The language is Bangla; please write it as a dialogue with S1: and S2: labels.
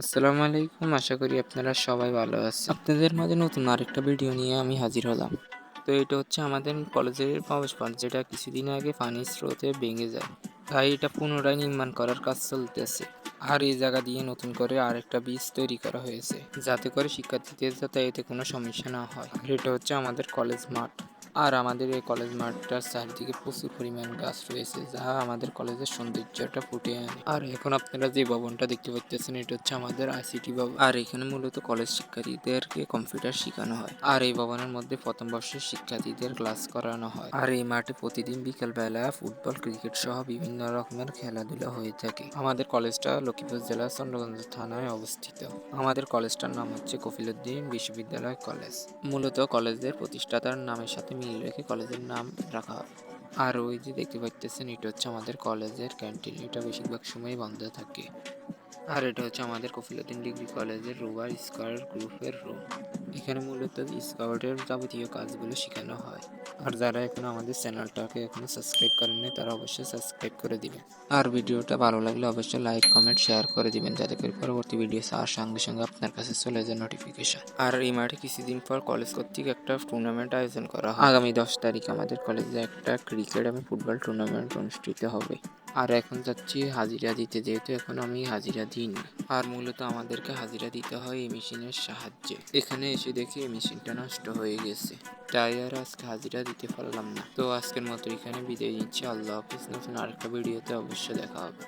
S1: আসসালামু আলাইকুম। আশা করি আপনারা সবাই ভালো আছেন। আপনাদের মাঝে নতুন আরেকটা ভিডিও নিয়ে আমি হাজির হলাম। তো এটা হচ্ছে আমাদের কলেজের প্রবেশপথ, যেটা কিছুদিন আগে পানির স্রোতে ভেঙে যায়। তাই এটা পুনরায় নির্মাণ করার কাজ চলতেছে। আর এই জায়গা দিয়ে নতুন করে আরেকটা ব্রিজ তৈরি করা হয়েছে, যাতে করে শিক্ষার্থীদের যাতে এতে কোনো সমস্যা না হয়। আর এটা হচ্ছে আমাদের কলেজ মাঠ। আর আমাদের এই কলেজ মাঠটার চারদিকে প্রচুর পরিমাণ গাছ রয়েছে, যা আমাদের কলেজের সৌন্দর্যটা ফুটিয়ে আনে। আর এখন আপনারা যে ভবনটা দেখতে পাচ্ছেন, এটা হচ্ছে আমাদের আইসিটি ভবন। আর এখানে মূলত কলেজ শিক্ষার্থীদেরকে কম্পিউটার শেখানো হয়। আর এই ভবনের মধ্যে প্রথম বর্ষের শিক্ষার্থীদের ক্লাস করানো হয়। আর এই মাঠে প্রতিদিন বিকেল বেলা ফুটবল, ক্রিকেট সহ বিভিন্ন রকমের খেলাধুলা হয়ে থাকে। আমাদের কলেজটা লক্ষ্মীপুর জেলার চন্দ্রগঞ্জ থানায় অবস্থিত। আমাদের কলেজটার নাম হচ্ছে কফিলউদ্দিন বিশ্ববিদ্যালয় কলেজ। মূলত কলেজের প্রতিষ্ঠাতার নামের সাথে মিল রেখে কলেজের নাম রাখা হয়। আর ওই যে দেখতে পাচ্ছেন, এটা হচ্ছে আমাদের কলেজের ক্যান্টিন। এটা বেশিরভাগ সময় বন্ধ থাকে। আর এটা হচ্ছে আমাদের কফিলউদ্দিন ডিগ্রি কলেজের রোভার স্কাউট গ্রুপের রুম। এখানে মূলত স্কাউটের যাবতীয় কাজগুলো শেখানো হয়। আর যারা এখনো আমাদের চ্যানেলটাকে এখনো সাবস্ক্রাইব করেননি, তারা অবশ্যই সাবস্ক্রাইব করে দিবেন। আর ভিডিওটা ভালো লাগলে অবশ্যই লাইক, কমেন্ট, শেয়ার করে দিবেন, যাতে করে পরবর্তী ভিডিও আসার সঙ্গে সঙ্গে আপনার কাছে চলে যায় নোটিফিকেশন। আর এই মাঠে কিছুদিন পর কলেজ কর্তৃক একটা টুর্নামেন্ট আয়োজন করা হয়। আগামী 10 তারিখ আমাদের কলেজে একটা ক্রিকেট এবং ফুটবল টুর্নামেন্ট অনুষ্ঠিত হবে। আর এখন যাচ্ছি হাজিরা দিতে, যেহেতু এখন আমি হাজিরা দিইনি। আর মূলত আমাদেরকে হাজিরা দিতে হয় এই মেশিনের সাহায্যে। এখানে এসে দেখি এই মেশিনটা নষ্ট হয়ে গেছে, তাই আর আজকে হাজিরা দিতে পারলাম না। তো আজকের মতো এখানে বিদায় নিচ্ছি। আল্লাহ হাফিজ। নতুন আরেকটা ভিডিওতে অবশ্যই দেখা হবে।